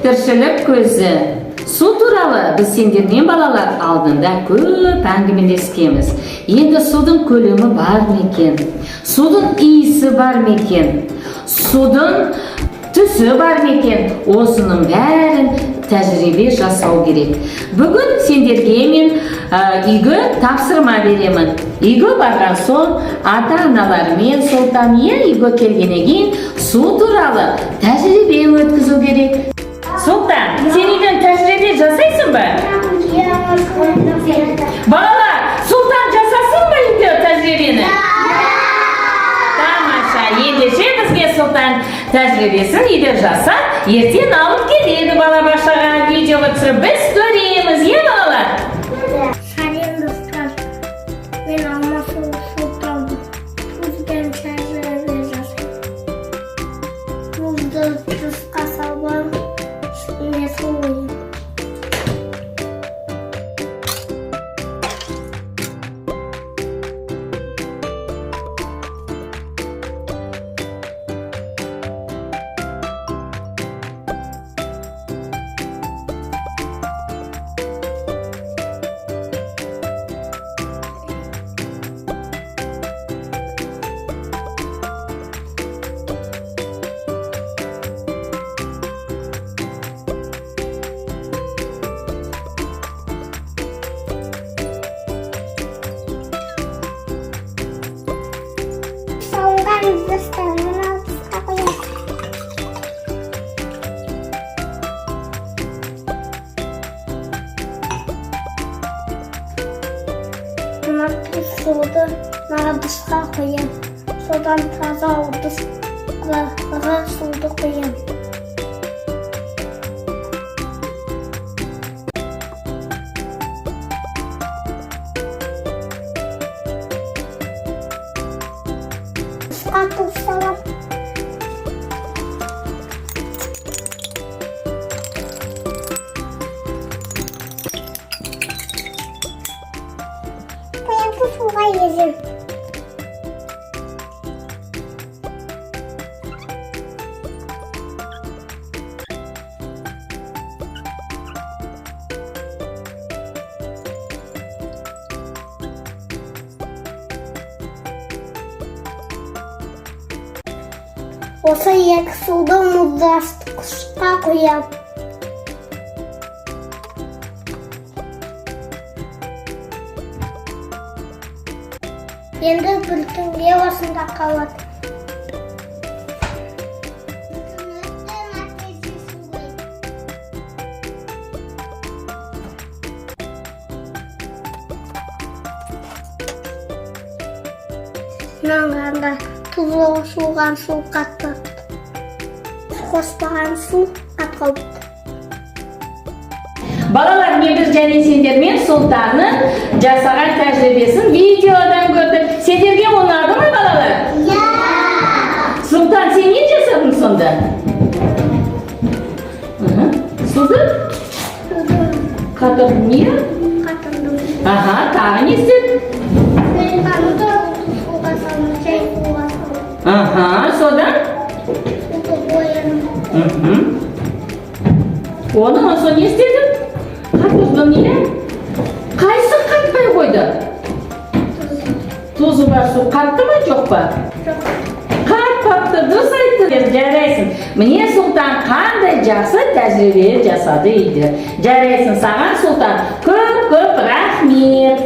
тіршілік көзі. Су туралы біз сендермен балалар алдында көп әңгімелескенбіз. Енді судың көлемі бар ма екен? Судың иісі бар ма екен? Судың түсі бар ма екен? Осының бәрін тәжірибе жасау керек. Бүгін сендерге мен үйге тапсырма беремін. Үйге барған соң ата-аналармен Сұлтан үйге келгеннен кейін су туралы тәжірибе өткізу керек. Сұлтан, сен үйден тәжірибе жасайсың ба? Балалар, Сұлтан жасасын ба үйде тәжірибені? Тамаша, ендеше бізге Сұлтан тәжірибесін үйде жасап, ертең алып келеді балабақшаға, видеоға түсіріп біз көреміз, балалар? Сәлем достар, мен Алмас Сұлтан. Сізден тәжірибе жасаймын. Мұзды тысқа салып, üstüne soğuyun. Suda dışqa koyayım. Sudan taza uduzlara suda koyayım. Dışqa tuzsalar. Suga yazın. Осы екі суды мұздастыққа қоям. Енді бір түнге осында қалады. Нанғанда тұзы суған су қатты. Қоспаған су қатқауыпты. Балалар, мен біз және сендермен Сұлтанның жасаған тәжірибесін видеодан көрдік. Сендерге ұнады ма, балалар? Сұлтан, сен не жасадың сонда? Суды? Қатырдың не? Қатырдым. Аха, тағы не істедің? Мен қанды суға салып, жай суға салып. Аха, содан? Суды қояным. Оның соң не істедің? Қатырдың не? Қайсы қатпай қойды? Тұзы бар су қатты ма, жоқ па? Жоқ. Қатпапты, дұрыс айтты. Жарайсың. Міне Сұлтан қандай жақсы тәжірибе жасады үйде. Жарайсың, саған Сұлтан көп рахмет.